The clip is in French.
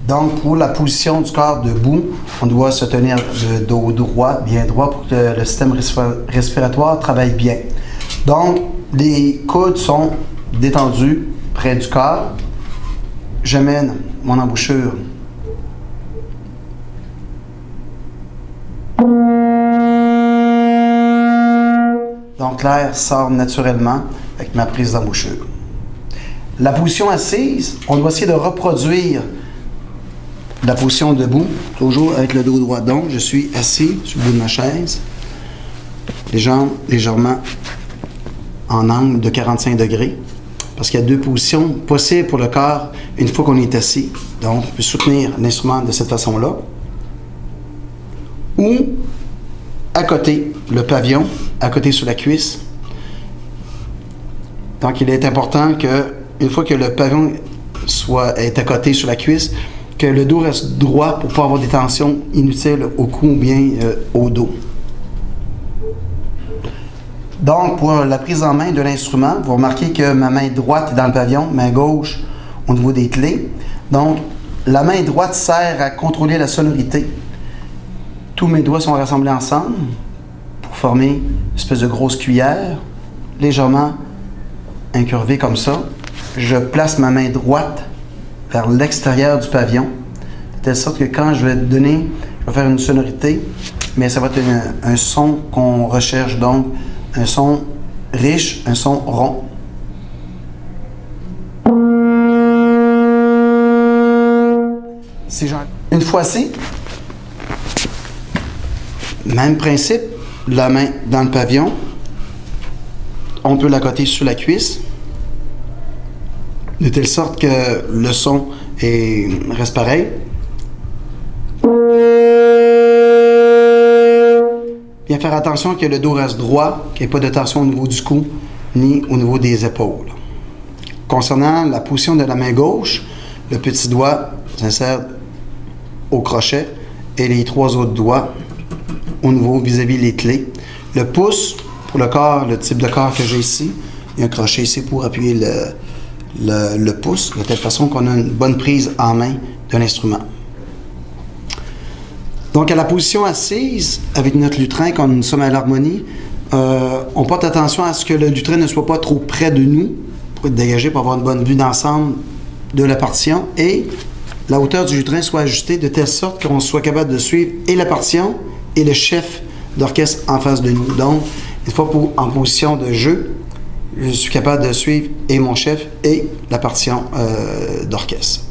Donc, pour la position du corps debout, on doit se tenir le dos droit, bien droit, pour que le système respiratoire travaille bien. Donc, les coudes sont détendus près du corps. J'amène mon embouchure donc l'air sort naturellement avec ma prise d'embouchure. La position assise, on doit essayer de reproduire la position debout, toujours avec le dos droit. Donc, je suis assis sur le bout de ma chaise, les jambes légèrement en angle de 45 degrés, parce qu'il y a deux positions possibles pour le corps une fois qu'on est assis. Donc, on peut soutenir l'instrument de cette façon-là. Ou à côté, le pavillon, à côté sur la cuisse. Donc, il est important que, une fois que le pavillon est à côté sur la cuisse, que le dos reste droit pour ne pas avoir des tensions inutiles au cou ou bien au dos. Donc, pour la prise en main de l'instrument, vous remarquez que ma main droite est dans le pavillon, main gauche au niveau des clés. Donc, la main droite sert à contrôler la sonorité. Tous mes doigts sont rassemblés ensemble pour former une espèce de grosse cuillère, légèrement incurvée comme ça. Je place ma main droite vers l'extérieur du pavillon, de telle sorte que quand je vais donner, je vais faire une sonorité, mais ça va être un son qu'on recherche, donc un son riche, un son rond. Une fois assis, même principe, la main dans le pavillon, on peut l'accoter sur la cuisse, de telle sorte que le son reste pareil. Bien faire attention que le dos reste droit, qu'il n'y ait pas de tension au niveau du cou ni au niveau des épaules. Concernant la position de la main gauche, le petit doigt s'insère au crochet et les trois autres doigts au niveau vis-à-vis les clés. Le pouce, pour le corps, le type de corps que j'ai ici, il y a un crochet ici pour appuyer le pouce, de telle façon qu'on a une bonne prise en main de l'instrument. Donc, à la position assise, avec notre lutrin, quand nous sommes à l'harmonie, on porte attention à ce que le lutrin ne soit pas trop près de nous, pour être dégagé, pour avoir une bonne vue d'ensemble de la partition, et la hauteur du lutrin soit ajustée de telle sorte qu'on soit capable de suivre et la partition et le chef d'orchestre en face de nous. Donc, une fois en position de jeu, je suis capable de suivre et mon chef et la partition d'orchestre.